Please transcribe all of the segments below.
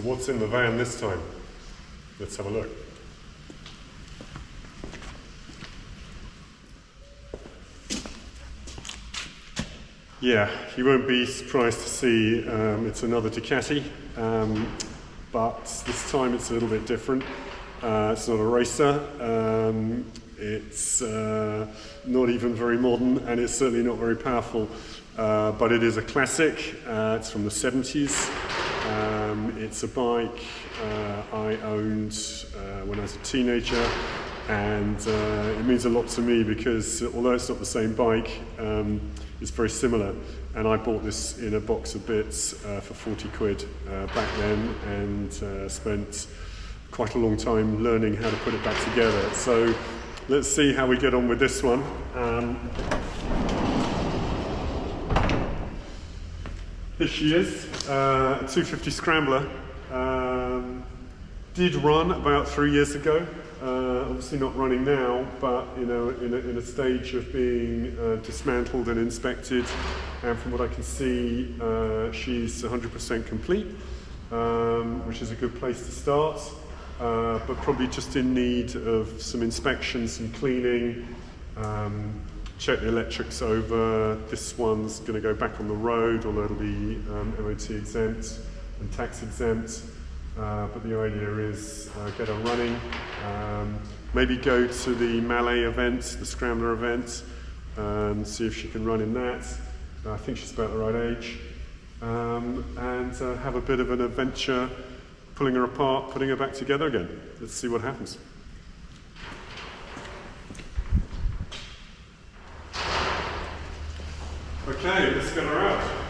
what's in the van this time? Let's have a look. Yeah, you won't be surprised to see it's another Ducati, but this time it's a little bit different. It's not a racer, it's not even very modern, and it's certainly not very powerful, but it is a classic. It's from the 70s. It's a bike I owned when I was a teenager, and it means a lot to me because although it's not the same bike, it's very similar, and I bought this in a box of bits for 40 quid back then, and spent quite a long time learning how to put it back together. So let's see how we get on with this one. Here she is, a 250 Scrambler. Did run about 3 years ago. Obviously not running now, but you know, in a stage of being dismantled and inspected, and from what I can see, she's 100% complete, which is a good place to start, but probably just in need of some inspection, some cleaning, check the electrics over. This one's going to go back on the road, although it'll be MOT exempt and tax exempt. But the idea is get her running, maybe go to the Malay event, the Scrambler event, and see if she can run in that. I think she's about the right age, and have a bit of an adventure pulling her apart, putting her back together again. Let's see what happens. Okay, let's get her out.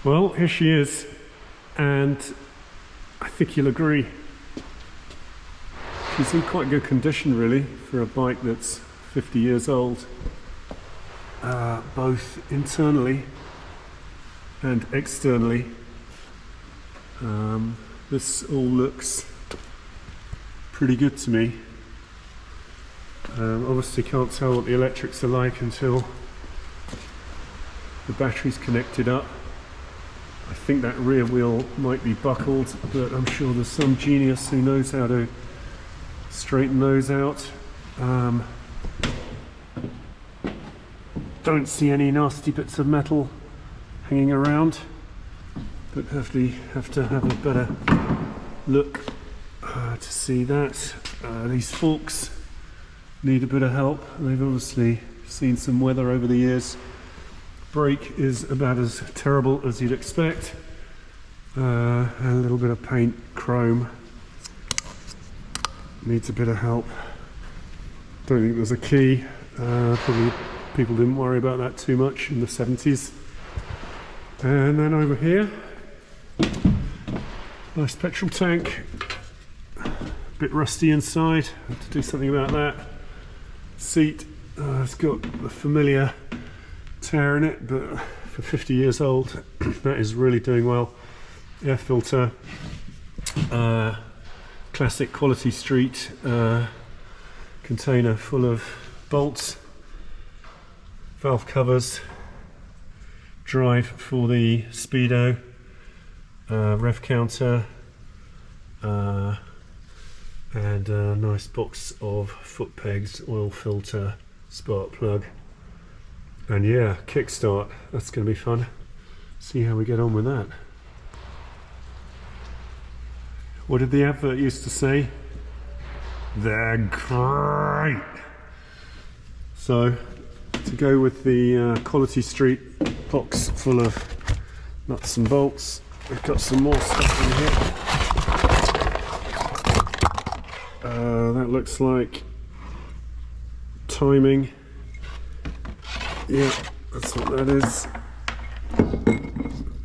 Well, here she is, and I think you'll agree. She's in quite good condition, really, for a bike that's 50 years old, both internally and externally. This all looks pretty good to me. Obviously can't tell what the electrics are like until the battery's connected up. I think that rear wheel might be buckled, but I'm sure there's some genius who knows how to straighten those out. Don't see any nasty bits of metal hanging around, but have to have a better look to see that. These forks need a bit of help. They've obviously seen some weather over the years. Brake is about as terrible as you'd expect. And a little bit of paint, chrome. Needs a bit of help. Don't think there's a key. Probably people didn't worry about that too much in the 70s. And then over here, nice petrol tank. bit rusty inside. Have to do something about that. Seat, it's got the familiar tear in it, but for 50 years old, that is really doing well. Air filter, classic Quality Street container full of bolts, valve covers, drive for the speedo, rev counter, and a nice box of foot pegs, oil filter, spark plug, and yeah, kickstart. That's going to be fun. See how we get on with that. What did the advert used to say? They're great. So, to go with the Quality Street box full of nuts and bolts, we've got some more stuff in here. That looks like timing. Yeah, that's what that is.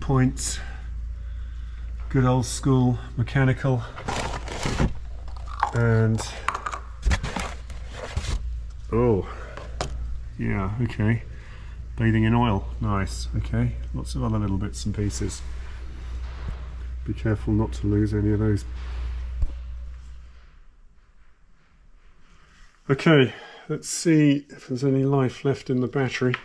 Points. Good old school mechanical. And oh yeah, okay, bathing in oil, nice. Okay, lots of other little bits and pieces. Be careful not to lose any of those. Okay, let's see if there's any life left in the battery.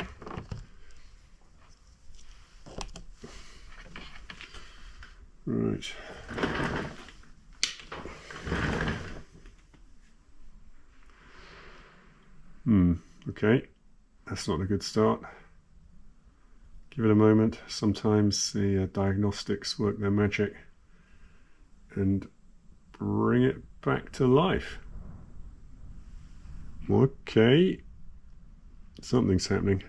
Right. Okay, that's not a good start. Give it a moment. Sometimes the diagnostics work their magic and bring it back to life. Okay, something's happening.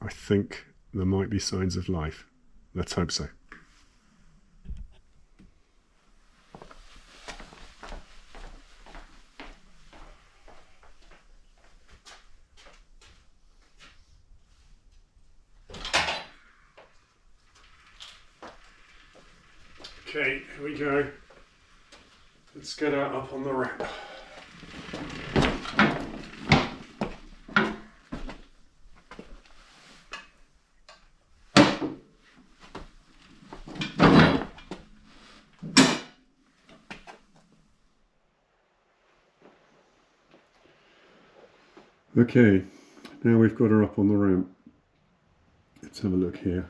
I think there might be signs of life. Let's hope so. Okay, here we go. Let's get her up on the ramp. Okay, now we've got her up on the ramp. Let's have a look here.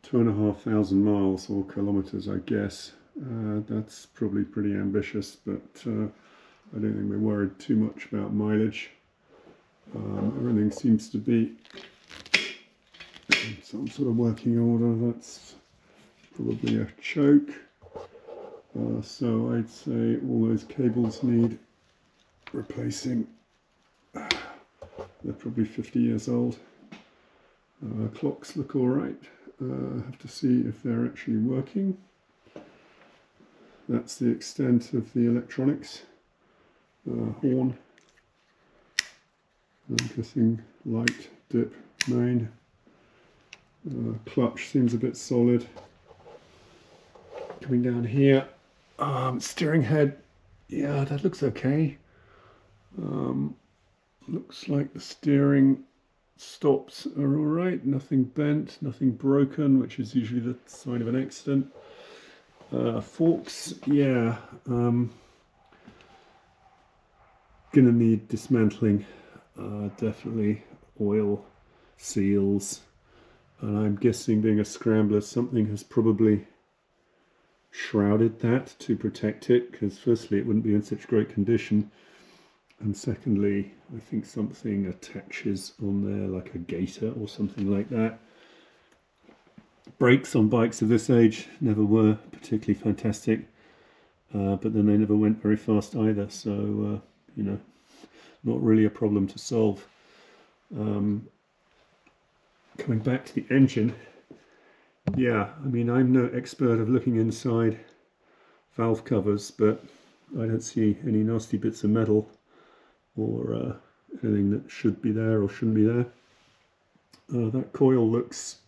2,500 miles or kilometers, I guess. That's probably pretty ambitious, but I don't think we're worried too much about mileage. Everything seems to be in some sort of working order. That's probably a choke. So I'd say all those cables need replacing. They're probably 50 years old. Clocks look all right. Have to see if they're actually working. That's the extent of the electronics. Horn. I'm guessing light, dip, main. Clutch seems a bit solid. Coming down here. Steering head. Yeah, that looks okay. Looks like the steering stops are all right, nothing bent, nothing broken, which is usually the sign of an accident. Forks, yeah, gonna need dismantling, definitely. Oil, seals, and I'm guessing, being a scrambler, something has probably shrouded that to protect it, because firstly it wouldn't be in such great condition, and secondly I think something attaches on there, like a gaiter or something like that. Brakes on bikes of this age never were particularly fantastic, but then they never went very fast either, so you know, not really a problem to solve. Coming back to the engine, yeah, I mean, I'm no expert of looking inside valve covers, but I don't see any nasty bits of metal or anything that should be there or shouldn't be there. That coil looks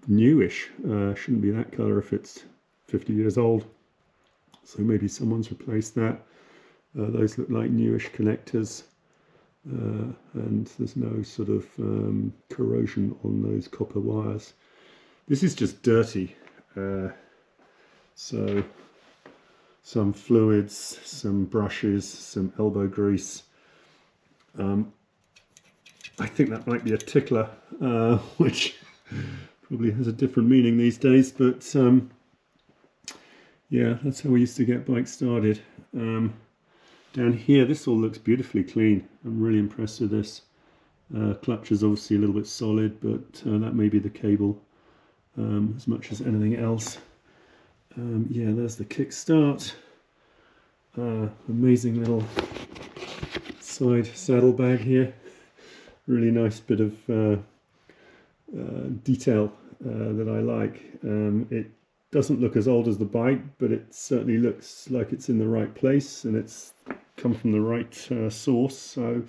newish. Shouldn't be that colour if it's 50 years old. So maybe someone's replaced that. Those look like newish connectors. And there's no sort of corrosion on those copper wires. This is just dirty. So some fluids, some brushes, some elbow grease. I think that might be a tickler, which probably has a different meaning these days, but yeah, that's how we used to get bikes started. Down here, this all looks beautifully clean. I'm really impressed with this. Clutch is obviously a little bit solid, but that may be the cable as much as anything else. Yeah, there's the kickstart. Amazing little side saddlebag here. Really nice bit of detail that I like. It doesn't look as old as the bike, but it certainly looks like it's in the right place and it's come from the right source. So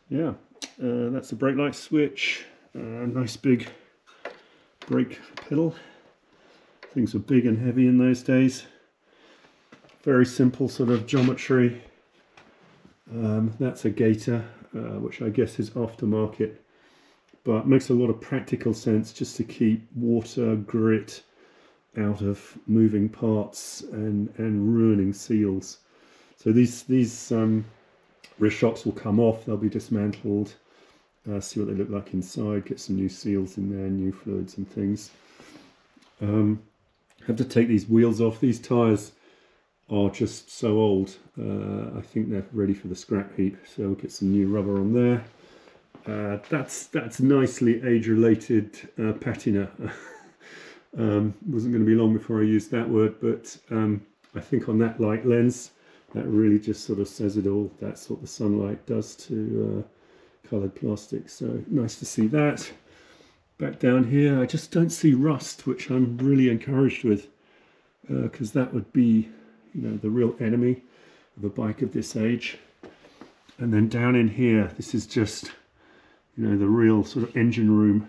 yeah, that's a brake light switch. Nice big brake pedal. Things were big and heavy in those days. Very simple sort of geometry. That's a gator, which I guess is aftermarket, but makes a lot of practical sense just to keep water, grit out of moving parts and ruining seals. So these wrist shocks will come off, they'll be dismantled, see what they look like inside, get some new seals in there, new fluids and things. Have to take these wheels off. These tyres are just so old. I think they're ready for the scrap heap, so we'll get some new rubber on there. That's nicely age-related patina. Wasn't going to be long before I used that word, but I think on that light lens, that really just sort of says it all. That's what the sunlight does to coloured plastic. So nice to see that. Back down here, I just don't see rust, which I'm really encouraged with, because that would be, you know, the real enemy of a bike of this age. And then down in here, this is just, you know, the real sort of engine room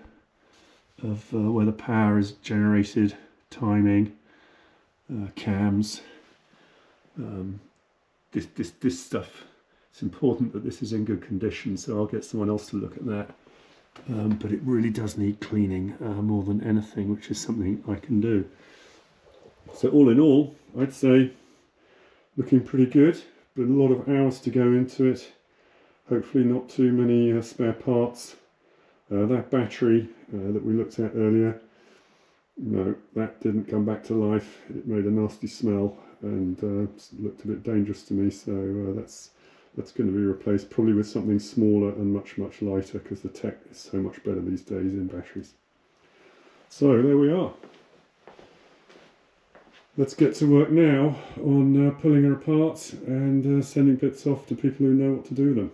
of where the power is generated, timing, cams. This stuff, it's important that this is in good condition, so I'll get someone else to look at that. But it really does need cleaning more than anything, which is something I can do. So all in all, I'd say looking pretty good, but a lot of hours to go into it. Hopefully not too many spare parts. That battery that we looked at earlier, no, that didn't come back to life. It made a nasty smell and looked a bit dangerous to me, so that's going to be replaced probably with something smaller and much lighter, because the tech is so much better these days in batteries. So there we are. Let's get to work now on pulling her apart and sending bits off to people who know what to do with them.